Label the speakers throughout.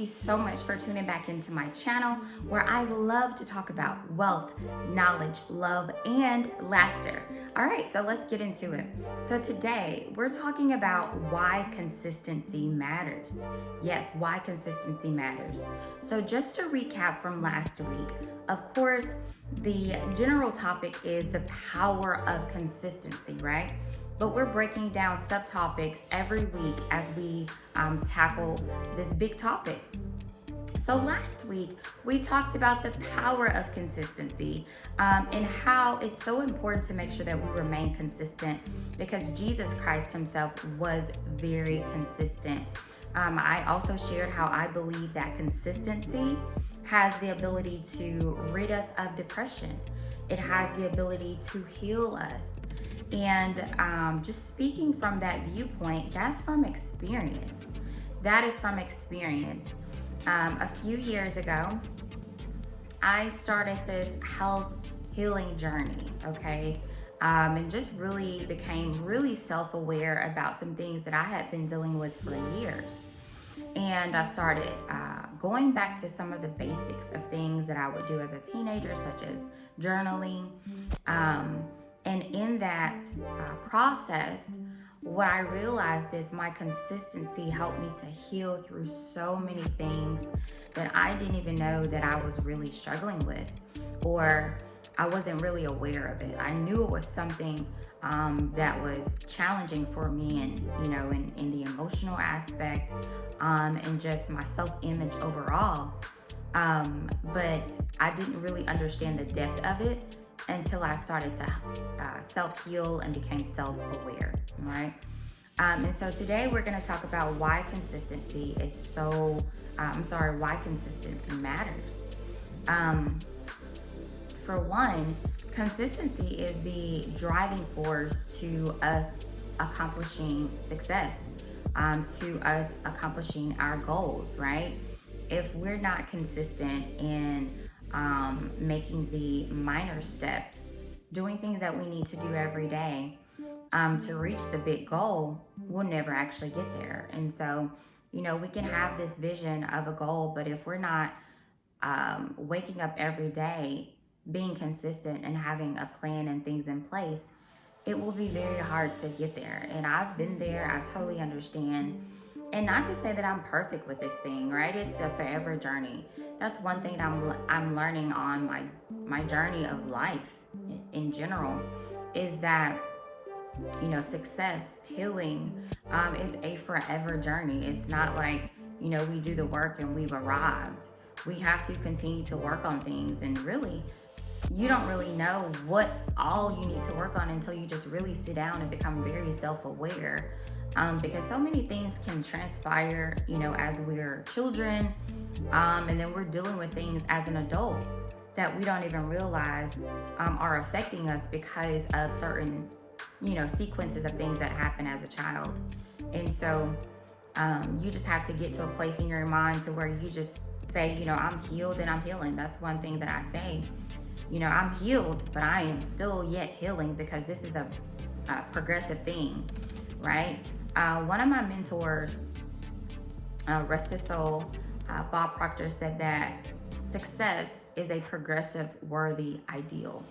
Speaker 1: you so much for tuning back into my channel where I love to talk about wealth, knowledge, love, and laughter. All right, so let's get into it. So today we're talking about why consistency matters. Yes, why consistency matters. So just to recap from last week, of course, the general topic is the power of consistency, right? But we're breaking down subtopics every week as we tackle this big topic. So last week, we talked about the power of consistency and how it's so important to make sure that we remain consistent because Jesus Christ himself was very consistent. I also shared how I believe that consistency has the ability to rid us of depression. It has the ability to heal us. And just speaking from that viewpoint, that's from experience. That is from experience. A few years ago, I started this health healing journey, okay? And just really became really self-aware about some things that I had been dealing with for years. And I started going back to some of the basics of things that I would do as a teenager, such as journaling. And in that process, what I realized is my consistency helped me to heal through so many things that I didn't even know that I was really struggling with, or I wasn't really aware of it. I knew it was something that was challenging for me, and in the emotional aspect, and just my self-image overall. But I didn't really understand the depth of it until I started to self-heal and became self-aware, right? And so today we're going to talk about why consistency is why consistency matters. For one, consistency is the driving force to us accomplishing success, to us accomplishing our goals, right? If we're not consistent in making the minor steps, doing things that we need to do every day to reach the big goal, we'll never actually get there. And so, we can have this vision of a goal, but if we're not waking up every day, being consistent and having a plan and things in place, it will be very hard to get there. And I've been there. I totally understand. And not to say that I'm perfect with this thing, right? It's a forever journey. That's one thing I'm learning on my journey of life in general, is that success, healing, is a forever journey. It's not like we do the work and we've arrived. We have to continue to work on things, and really, you don't really know what all you need to work on until you just really sit down and become very self-aware. Because so many things can transpire, as we're children, and then we're dealing with things as an adult that we don't even realize are affecting us because of certain, sequences of things that happen as a child. And so you just have to get to a place in your mind to where you just say, I'm healed and I'm healing. That's one thing that I say. I'm healed, but I am still yet healing because this is a progressive thing, right? One of my mentors, rest his soul, Bob Proctor, said that success is a progressive, worthy ideal.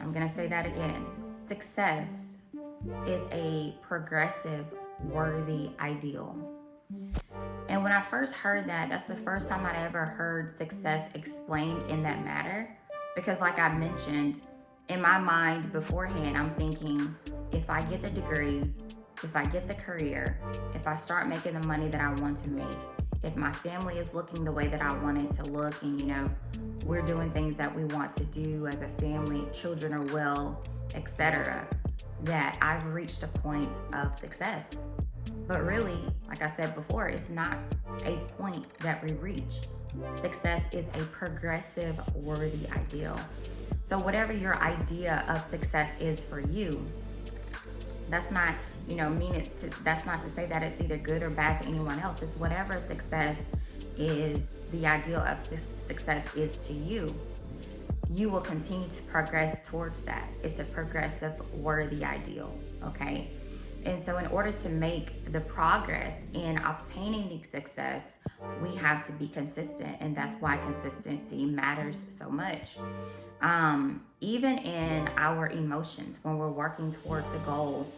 Speaker 1: I'm going to say that again. Success is a progressive, worthy ideal. And when I first heard that, that's the first time I'd ever heard success explained in that matter. Because like I mentioned, in my mind beforehand, I'm thinking, if I get the degree, if I get the career, if I start making the money that I want to make, if my family is looking the way that I want it to look, and we're doing things that we want to do as a family, children are well, etc., that I've reached a point of success. But really, like I said before, it's not a point that we reach. Success is a progressive, worthy ideal. So whatever your idea of success is for you, that's not, that's not to say that it's either good or bad to anyone else. It's whatever success is, the ideal of success is to you. You will continue to progress towards that. It's a progressive, worthy ideal, okay? And so in order to make the progress in obtaining the success, we have to be consistent. And that's why consistency matters so much. Even in our emotions, when we're working towards a goal,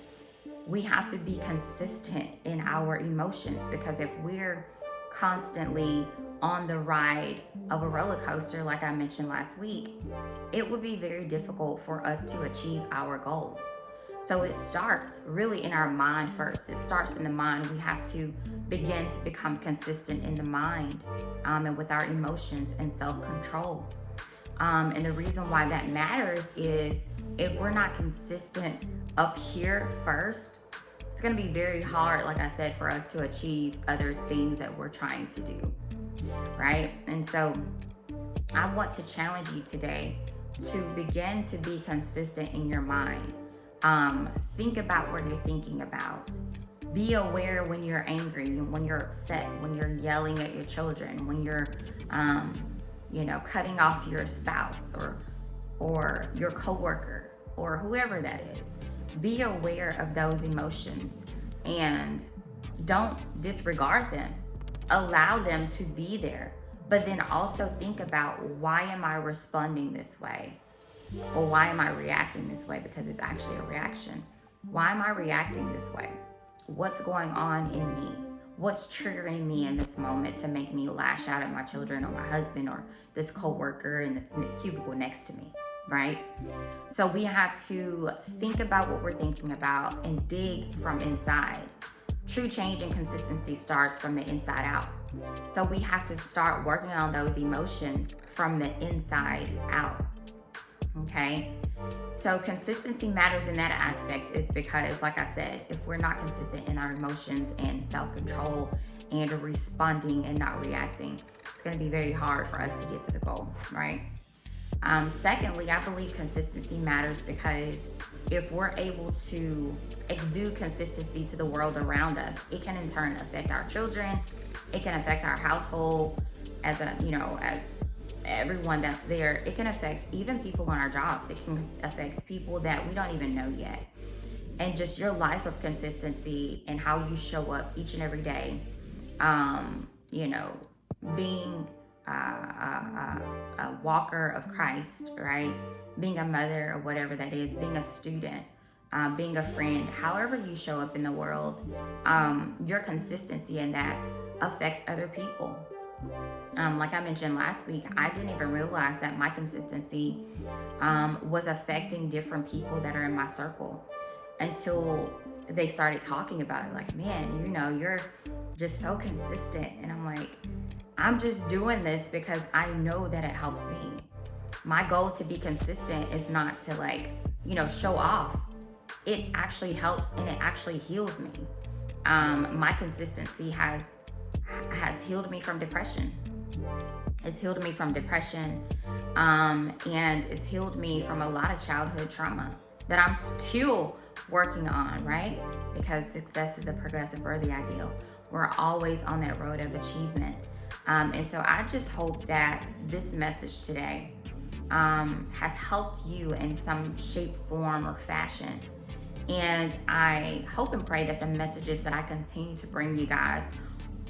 Speaker 1: we have to be consistent in our emotions, because if we're constantly on the ride of a roller coaster, like I mentioned last week, it would be very difficult for us to achieve our goals. So it starts really in our mind first. It starts in the mind. We have to begin to become consistent in the mind, and with our emotions and self-control. And the reason why that matters is if we're not consistent up here first, it's going to be very hard, like I said, for us to achieve other things that we're trying to do, right? And so I want to challenge you today to begin to be consistent in your mind. Think about what you're thinking about. Be aware when you're angry, when you're upset, when you're yelling at your children, when you're, cutting off your spouse or your coworker or whoever that is. Be aware of those emotions and don't disregard them. Allow them to be there, but then also think about, why am I responding this way? Or why am I reacting this way? Because it's actually a reaction. Why am I reacting this way? What's going on in me? What's triggering me in this moment to make me lash out at my children or my husband or this coworker in this cubicle next to me, right? So we have to think about what we're thinking about and dig from inside. True change and consistency starts from the inside out. So we have to start working on those emotions from the inside out. Okay, so consistency matters in that aspect, is because, like I said, if we're not consistent in our emotions and self-control and responding and not reacting, it's going to be very hard for us to get to the goal, right? Secondly, I believe consistency matters because if we're able to exude consistency to the world around us, it can in turn affect our children. It can affect our household as everyone that's there. It can affect even people on our jobs. It can affect people that we don't even know yet. And just your life of consistency and how you show up each and every day, being a walker of Christ, right? Being a mother or whatever that is, being a student, being a friend, however you show up in the world, your consistency in that affects other people. Like I mentioned last week, I didn't even realize that my consistency was affecting different people that are in my circle until they started talking about it. Like, man, you're just so consistent. And I'm like, I'm just doing this because I know that it helps me. My goal to be consistent is not to show off. It actually helps and it actually heals me. My consistency has healed me from depression. It's healed me from depression, and it's healed me from a lot of childhood trauma that I'm still working on, right? Because success is a progressive or the ideal. We're always on that road of achievement. And so I just hope that this message today has helped you in some shape, form, or fashion. And I hope and pray that the messages that I continue to bring you guys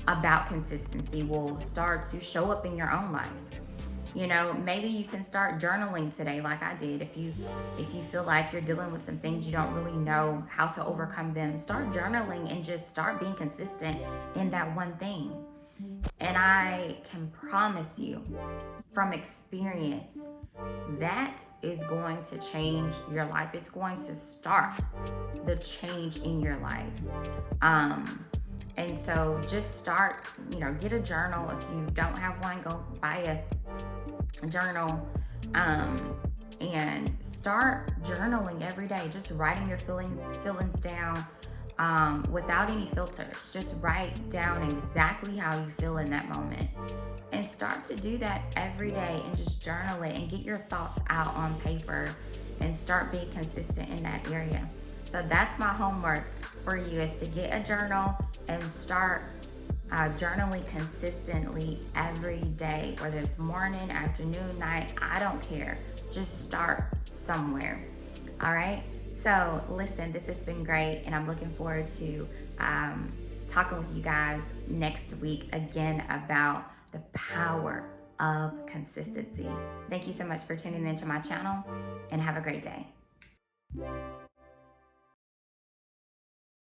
Speaker 1: about consistency will start to show up in your own life. Maybe you can start journaling today like I did. If you feel like you're dealing with some things you don't really know how to overcome them, start journaling and just start being consistent in that one thing. And I can promise you from experience, that is going to change your life. It's going to start the change in your life. And so just start, get a journal. If you don't have one, go buy a journal, and start journaling every day. Just writing your feelings down, without any filters. Just write down exactly how you feel in that moment. And start to do that every day and just journal it and get your thoughts out on paper and start being consistent in that area. So that's my homework for you, is to get a journal and start journaling consistently every day, whether it's morning, afternoon, night, I don't care. Just start somewhere. All right. So, listen, this has been great, and I'm looking forward to talking with you guys next week again about the power of consistency. Thank you so much for tuning into my channel, and have a great day.